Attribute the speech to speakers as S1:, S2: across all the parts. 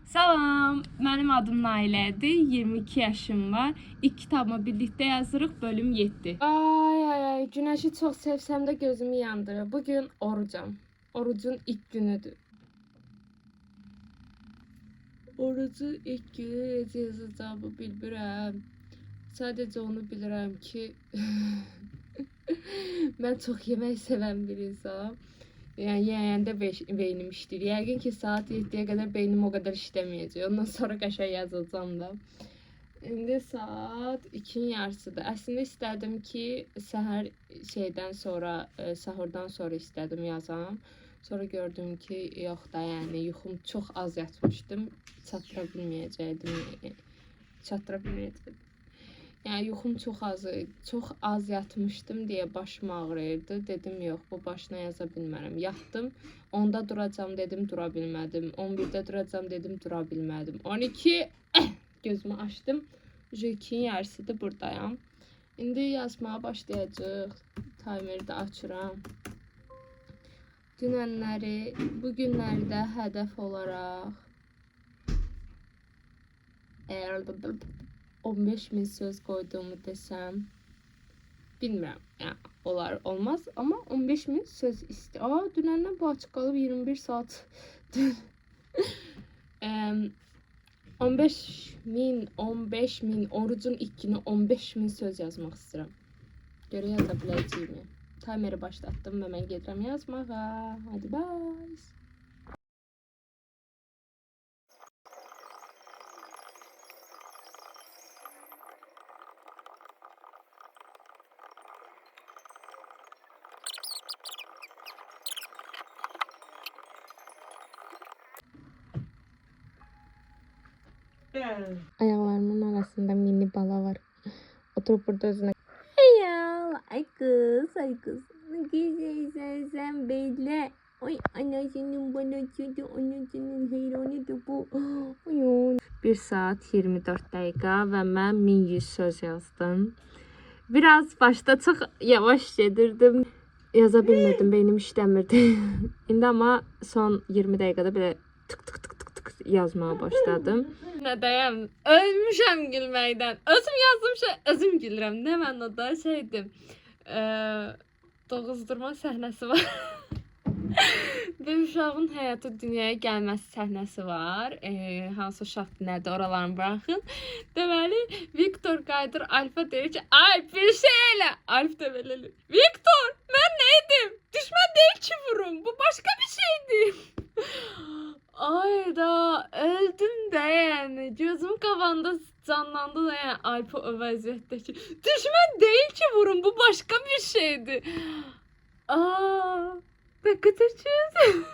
S1: Salam, mənim adım Nailədir, 22 yaşım var. İlk kitabımı birlikdə yazırıq, bölüm 7. Ay, günəşi çox sevsəm də gözümü yandırır. Bugün orucam. Orucun ilk günüdür. Orucun ilk günü necə yazacağımı bilmirəm. Sadəcə onu bilirəm ki, mən çox yemək sevən bir insanam. Yani yiyəndə beynim işləyir. Yəqin ki, saat 7-yə qədər beynim o qədər işləməyəcək. Ondan sonra qəşəng yazacağam da. İndi saat 2-nin yarısıdır. Əslində istədim ki, səhər şeydən sonra, sahurdan sonra istədim yazam. Sonra gördüm ki, yox da, yəni yuxum çox az yatmışdım. Çatdıra bilməyəcəkdim. Yani yuxum çox az yatmışdım deyə başım ağrıyırdı. Dedim yox, bu başına yaza bilmərəm. Yatdım. 10-da duracağam dedim, dura bilmədim. 11-də duracağam dedim, dura bilmədim. 12 gözümü açdım. 2-nin yarısıdır, buradayam. İndi yazmağa başlayacağıq. Timeri də açıram. Dünənləri, bu günlərdə hədəf olaraq 15.000 söz koyduğumu desem bilmiyorum. Yani olar olmaz ama 15.000 söz istiyor. Dünenden bu açık kalıp 21 saat. 15.000 orucun ilk günü 15.000 söz yazmak istiyorum. Göre yazabileceğimi. Timeri başlattım ve ben gedirəm yazmağa. Hadi bye. Ayaklarımın arasında mini bala var. Oturup burada özüne. Ay kız. Ne güzel sen böyle. Ay anacının bana çocuğu, anacının heyranıdır bu. Ay. 1 saat 24 dakika ve ben 1100 söz yazdım. Biraz başta çok yavaş gedirdim. Yazabilmedim, beynim işləmirdi. İndi ama son 20 dakikada böyle tık yazmaya başladım. Nədəyəm? Ölmüşəm gülməkdən. Özüm yazdığım şey, özüm gülürəm. Nə mənada şeydim. Doğuzdurma səhnəsi var. Bir uşağın həyata dünyaya gəlməsi səhnəsi var. Hansı uşaqdır, nədir, oralarını bırakın. Deməli, Viktor qayıdır, Alfa deyir ki, ay bir şey elə. Alf da belə, Viktor, mən nə edim? Düşmən deyil ki vurum, bu başqa bir şeydir. Ay da öldüm de yani. Gözüm kafamda canlandı da yani Alp'i o vəziyyətdəki. Düşmən deyil ki vurun, bu başka bir şeydi. Ne kadar çözdüm.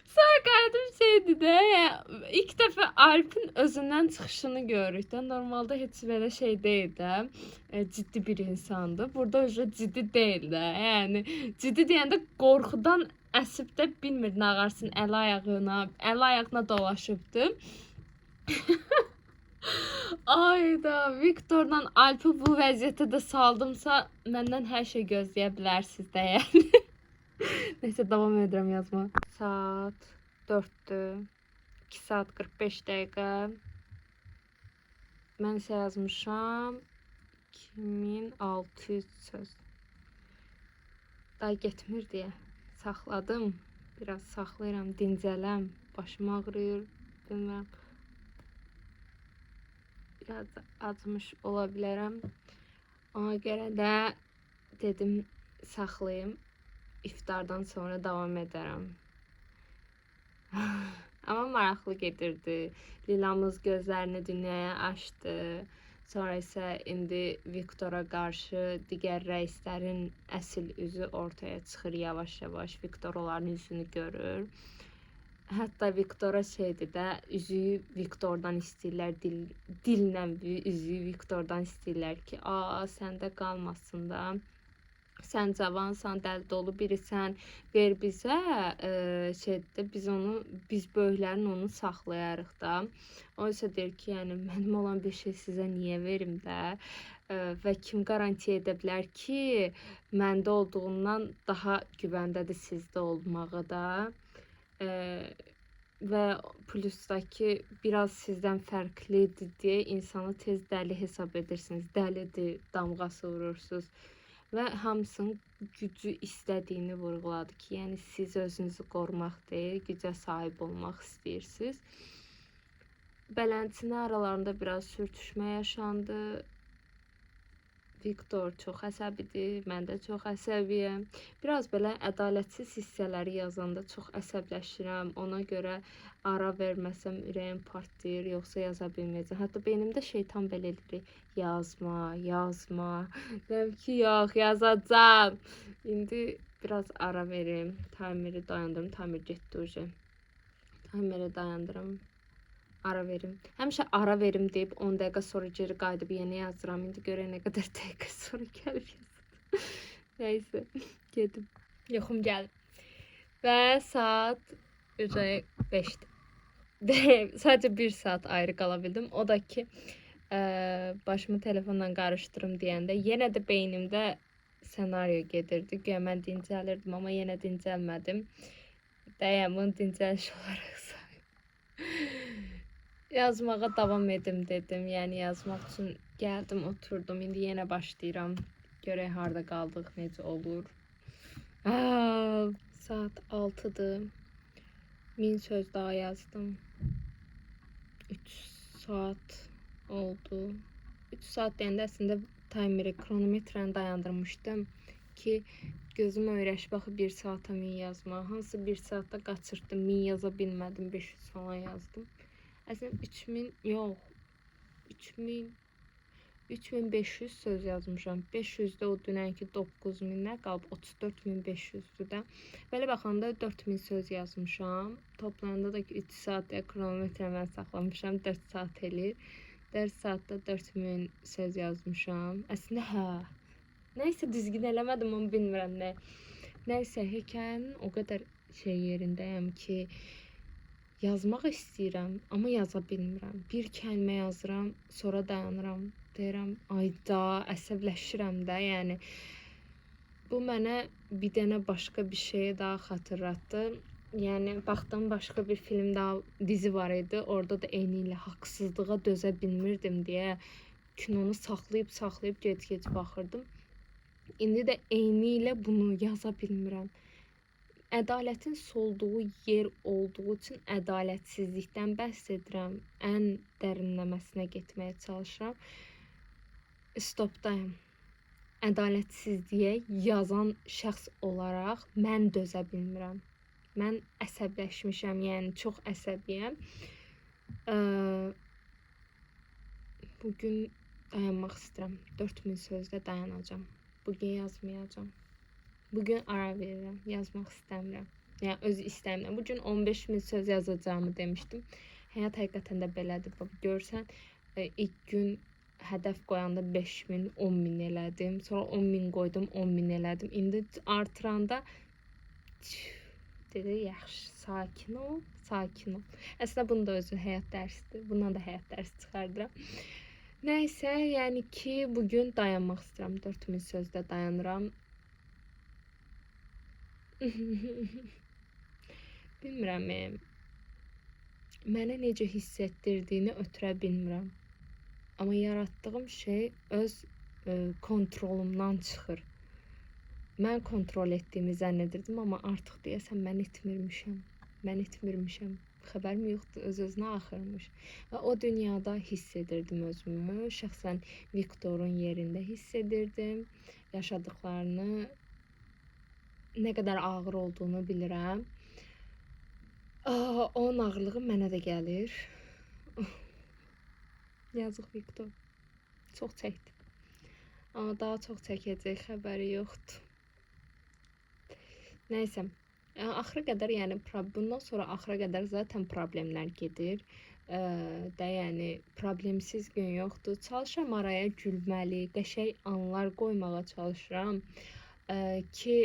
S1: Sonra qayıdıb şeydi de yani, ilk defa Alp'in özündən çıxışını görürük də. Normalde heç belə şey deyil də. Ciddi bir insandı. Burada öyle ciddi değil de. Yani ciddi deyəndə qorxudan əsib də bilmir nə ağarsın əl ayağına dolaşıbdı. Ay da Viktorla Alp'i bu vəziyyətə də saldımsa məndən hər şey gözləyə bilərsiniz də yəni. Neyse devam edirəm yazma. Saat 4'dür. 2 saat 45 dəqiqə. Mən isə yazmışam 2600 söz. Daha getmir deyə saxladım. Biraz saxlayıram, dincələm. Başım ağrıyır, bilmirəm. Biraz acmış ola bilərəm. Ona görə də dedim saxlayım. İftardan sonra davam edərəm. Amma maraqlı gedirdi. Lilamız gözlərini dünyaya açdı. Sonra isə indi Viktora qarşı digər rəislərin əsl üzü ortaya çıxır yavaş-yavaş. Viktor onların üzünü görür. Hətta Viktora şeydir də, üzüyü Viktordan istəyirlər, dillə üzüyü Viktordan istəyirlər ki, səndə qalmasın da. Sən cavansan, dəli dolu birisən, ver bizə şeydə biz böyüklərin onu saxlayarıq da. O isə deyir ki, yəni mənim olan bir şey sizə niyə verim də və kim garantiya edə bilər ki, məndə olduğundan daha güvəndədir sizdə olmağı da. və plusdakı biraz sizdən fərqlidir deyə insanı tez dəli hesab edirsiniz. Dəlidir, damğası vurursunuz və hamısının gücü istədiyini vurğuladı ki, yəni siz özünüzü qorumaq deyil, gücə sahib olmaq istəyirsiniz. Beləntinin aralarında biraz sürtüşmə yaşandı. Viktor çox əsəbidir, mən də çox əsəbiyəm. Biraz belə ədalətsiz hissələri yazanda çox əsəbləşirəm. Ona görə ara verməsəm ürəyim partlayır, yoxsa yaza bilməyəcəm. Hətta beynimdə şeytan belə eləyir, yazma. Deyəm ki, yox, yazacağam. İndi biraz ara verim, timeri dayandırım, timer getdi uje. Timeri dayandırım. Ara verim. Həmişə ara verim deyib 10 dəqiqə sonra geri qayıdıb yeni yazıram. İndi görək nə qədər dəqiqə sonra gəlib yazdım. Nəysə, gedim. Yoxum gəlib. Və saat 5-dir. Sadəcə 1 saat ayrı qala bildim. O da ki, başımı telefonla qarışdırım deyəndə yenə də beynimdə senaryo gedirdi. Güya mən dincəlirdim, amma yenə dincəlmədim. Dəyəmin dincəliş olaraq yazmağa davam edim dedim. Yəni yazmaq üçün gəldim, oturdum. İndi yenə başlayıram. Görək harda qaldıq, necə olur. Saat 6-dır. 1000 söz daha yazdım. 3 saat oldu. 3 saat deyəndə əslində timeri, kronometrəni dayandırmışdım ki, gözüm öyrəşib baxı 1 saata 1000 yazma. Hansı 1 saatda qaçırdım, 1000 yaza bilmədim, 500 falan yazdım. Əslində 3000, yox, 3500 söz yazmışam. 500 də o dünənki 9000-lə qalıb 34500-dür də. Belə baxanda 4000 söz yazmışam. Toplayanda da ki 3 saat kronometrə mən saxlamışam, 4 saat eləyir. 4 saatda 4000 söz yazmışam. Əslində hə. Nəysə düzgün eləmədim, onu bilmirəm nə. Nəysə hekayənin o qədər yerindəyəm ki, yazmaq istəyirəm, amma yaza bilmirəm. Bir kəlmə yazıram, sonra dayanıram. Deyirəm, ayda, əsəbləşirəm də, yəni. Bu mənə bir dənə başqa bir şeyi daha xatırlatdı. Yəni, baxdım başqa bir film daha, dizi var idi. Orada da eyni ilə haqsızlığa dözə bilmirdim deyə kinonu saxlayıb gec-gec baxırdım. İndi də eyni ilə bunu yaza bilmirəm. Ədalətin solduğu yer olduğu üçün ədalətsizlikdən bəhs edirəm. Ən dərinləməsinə getməyə çalışıram. Stopdayım. Ədalətsizliyə yazan şəxs olaraq mən dözə bilmirəm. Mən əsəbləşmişəm, yəni çox əsəbiyəm. Bugün dayanmaq istəyirəm. 4000 sözdə dayanacağım. Bugün yazmayacağım. Bugün ara verirəm, yazmaq istəmirəm. Yəni, öz istəmirəm. Bugün 15000 söz yazacağımı demişdim. Həyat həqiqətən də belədir. Görsən, ilk gün hədəf qoyanda 5000, 10000 elədim. Sonra 10000 qoydum, 10000 elədim. İndi artıranda dedi, yaxşı, sakin ol, sakin ol. Əslində, bunun da özü həyat dərsidir. Bundan da həyat dərsi çıxardıram. Nəysə, yəni ki, bugün dayanmaq istəyirəm. 4000 sözdə dayanıram. Bilmirəm, mənə necə hiss etdirdiyini ötürə bilmirəm. Amma yaratdığım şey öz kontrolumdan çıxır. Mən kontrol etdiyimi zənn edirdim, amma artıq deyəsən mən etmirmişəm. Xəbərim yoxdur, öz-özünə axırmış. Və o dünyada hiss edirdim özümü. Şəxsən Viktorun yerində hiss edirdim. Yaşadıqlarını, nə qədər ağır olduğunu bilirəm. Onun ağırlığı mənə də gəlir. Yazıq Viktor. Çox çəkdi. Amma daha çox çəkəcək, xəbəri yoxdur. Nəysə, axıra qədər, yəni bundan sonra axıra qədər zaten problemlər gedir. Yəni problemsiz gün yoxdur. Çalışıram araya gülməli, qəşəng anlar qoymağa çalışıram ki,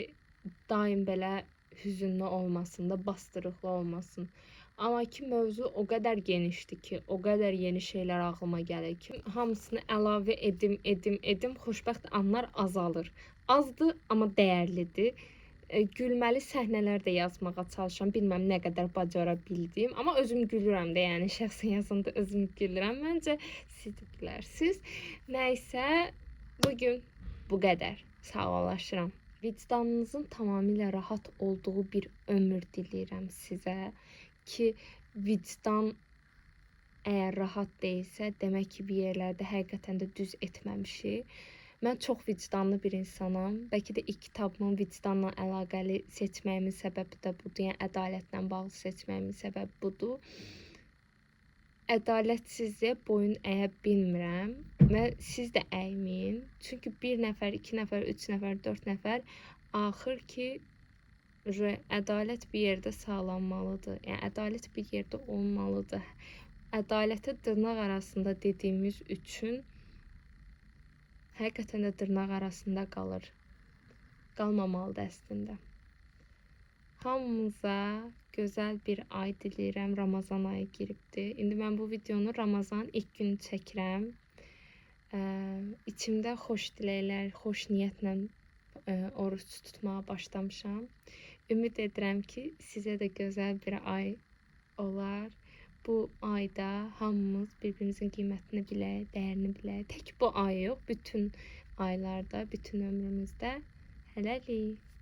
S1: daim belə hüzünlü olmasın da, bastırıqlı olmasın. Amma ki, mövzu o qədər genişdir ki, o qədər yeni şeylər ağlıma gəlir ki, hamısını əlavə edim, xoşbəxt anlar azalır. Azdır, amma dəyərlidir. gülməli səhnələr də yazmağa çalışıram. Bilməm nə qədər bacara bildim, amma özüm gülürəm də, yəni şəxsən yazanda özüm gülürəm. Məncə siz də gülərsiniz. Nəysə, bu gün bu qədər. Sağollaşıram. Vicdanınızın tamamilə rahat olduğu bir ömür diləyirəm sizə ki, vicdan əgər rahat deyilsə, demək ki, bir yerlərdə həqiqətən də düz etməmişik. Mən çox vicdanlı bir insanam. Bəlkə də ilk kitabımın vicdanla əlaqəli seçməyimin səbəbi də budur. Yəni ədalətlə bağlı seçməyimin səbəbi budur. Ədalətsizliyə boyun əyə bilmirəm və siz də əyməyin. Çünki 1 nəfər, 2 nəfər, 3 nəfər, 4 nəfər axır ki, ədalət bir yerdə sağlanmalıdır. Yəni ədalət bir yerdə olmalıdır. Ədalətə dırnaq arasında dediyimiz üçün həqiqətən də dırnaq arasında qalır. Qalmamalıdır əslində. Hamımıza gözəl bir ay diləyirəm. Ramazan ayı giribdir. İndi mən bu videonu Ramazanın ilk günü çəkirəm. İçimdə xoş diləklər, xoş niyyətlə oruç tutmağa başlamışam. Ümid edirəm ki, sizə də gözəl bir ay olar. Bu ayda hamımız bir-birimizin qiymətini bilək, dəyərini bilək. Tək bu ay yox, bütün aylarda, bütün ömrümüzdə. Hələlik.